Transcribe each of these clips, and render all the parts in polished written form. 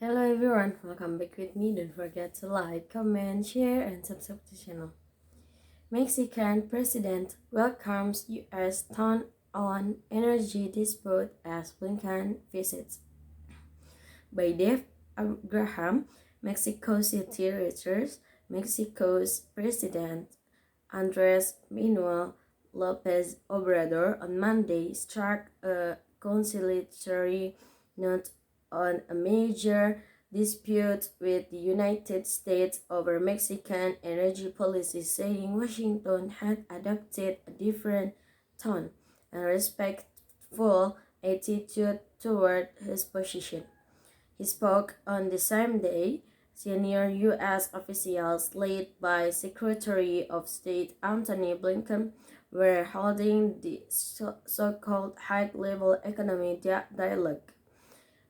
Hello everyone, welcome back with me. Don't forget to like, comment, share, and subscribe to the channel. Mexican president welcomes U.S. ton on energy dispute as Blinken visits. By Dave Graham, Mexico City returns. Mexico's President Andres Manuel Lopez Obrador on Monday struck a conciliatory note on a major dispute with the United States over Mexican energy policy, saying Washington had adopted a different tone and respectful attitude toward his position. He spoke on the same day. Senior U.S. officials, led by Secretary of State Antony Blinken, were holding the so-called high-level economic dialogue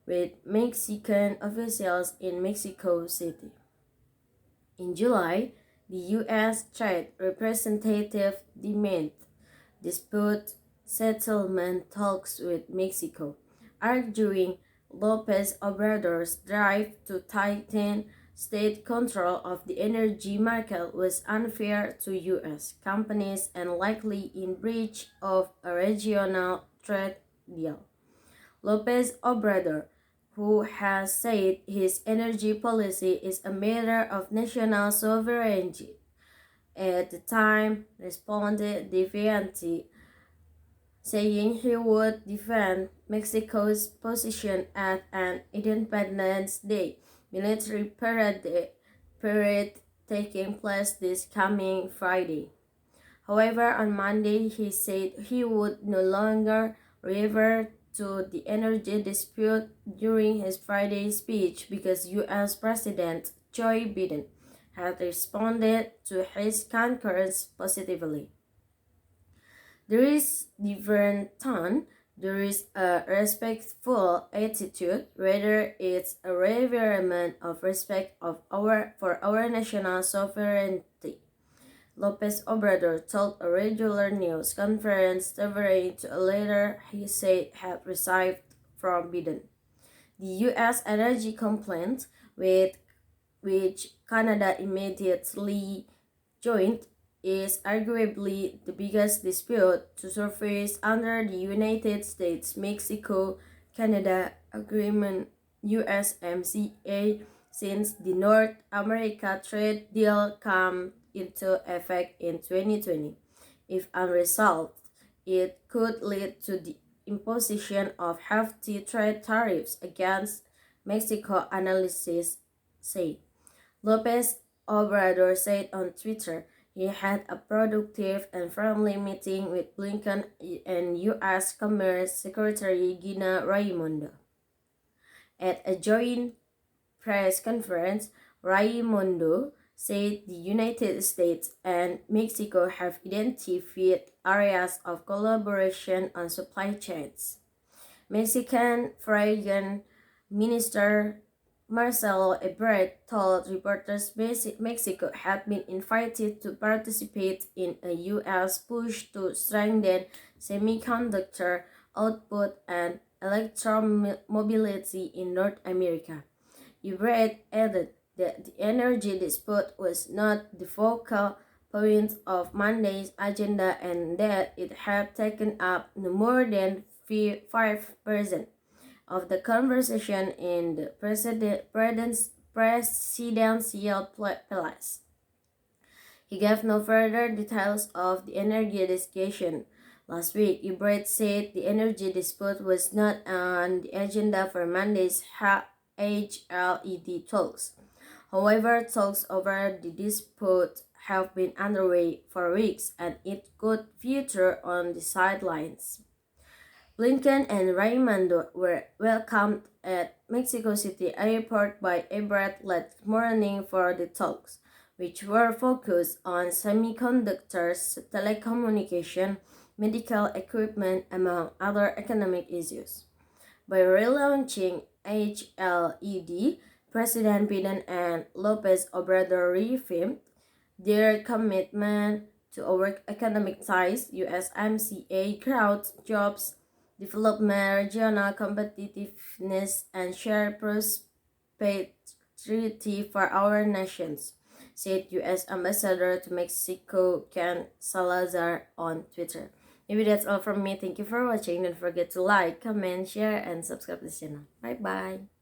with Mexican officials in Mexico City. In July, the U.S. Trade Representative demanded dispute settlement talks with Mexico, arguing Lopez Obrador's drive to tighten state control of the energy market was unfair to U.S. companies and likely in breach of a regional trade deal. Lopez Obrador, who has said his energy policy is a matter of national sovereignty, at the time responded defiantly, saying he would defend Mexico's position at an Independence Day military parade taking place this coming Friday. However, on Monday, he said he would no longer revert to the energy dispute during his Friday speech because U.S. President Joe Biden had responded to his concurrence positively. There is different tone, there is a respectful attitude, rather it's a reverence of respect for our national sovereignty. Lopez Obrador told a regular news conference referring to a letter he said had received from Biden. The U.S. energy complaint, with which Canada immediately joined, is arguably the biggest dispute to surface under the United States-Mexico-Canada Agreement USMCA since the North America trade deal came into effect in 2020. If unresolved, it could lead to the imposition of hefty trade tariffs against Mexico, analysts say. Lopez Obrador said on Twitter he had a productive and friendly meeting with Blinken and U.S. Commerce Secretary Gina Raimondo. At a joint press conference, Raimondo said the United States and Mexico have identified areas of collaboration on supply chains. Mexican Foreign Minister Marcelo Ebrard told reporters Mexico had been invited to participate in a U.S. push to strengthen semiconductor output and electromobility in North America. Ebrard added that the energy dispute was not the focal point of Monday's agenda and that it had taken up no more than 5% of the conversation in the presidential palace. He gave no further details of the energy discussion. Last week, Ebrard said the energy dispute was not on the agenda for Monday's HLED talks. However, talks over the dispute have been underway for weeks and it could feature on the sidelines. Blinken and Raimondo were welcomed at Mexico City Airport by Ebrard late morning for the talks, which were focused on semiconductors, telecommunication, medical equipment, among other economic issues. By relaunching HLED, President Biden and Lopez Obrador reaffirmed their commitment to our economic ties, USMCA growth, jobs, development, regional competitiveness, and shared patriotic for our nations, said U.S. Ambassador to Mexico Ken Salazar on Twitter. Maybe that's all from me. Thank you for watching. Don't forget to like, comment, share, and subscribe to this channel. Bye bye.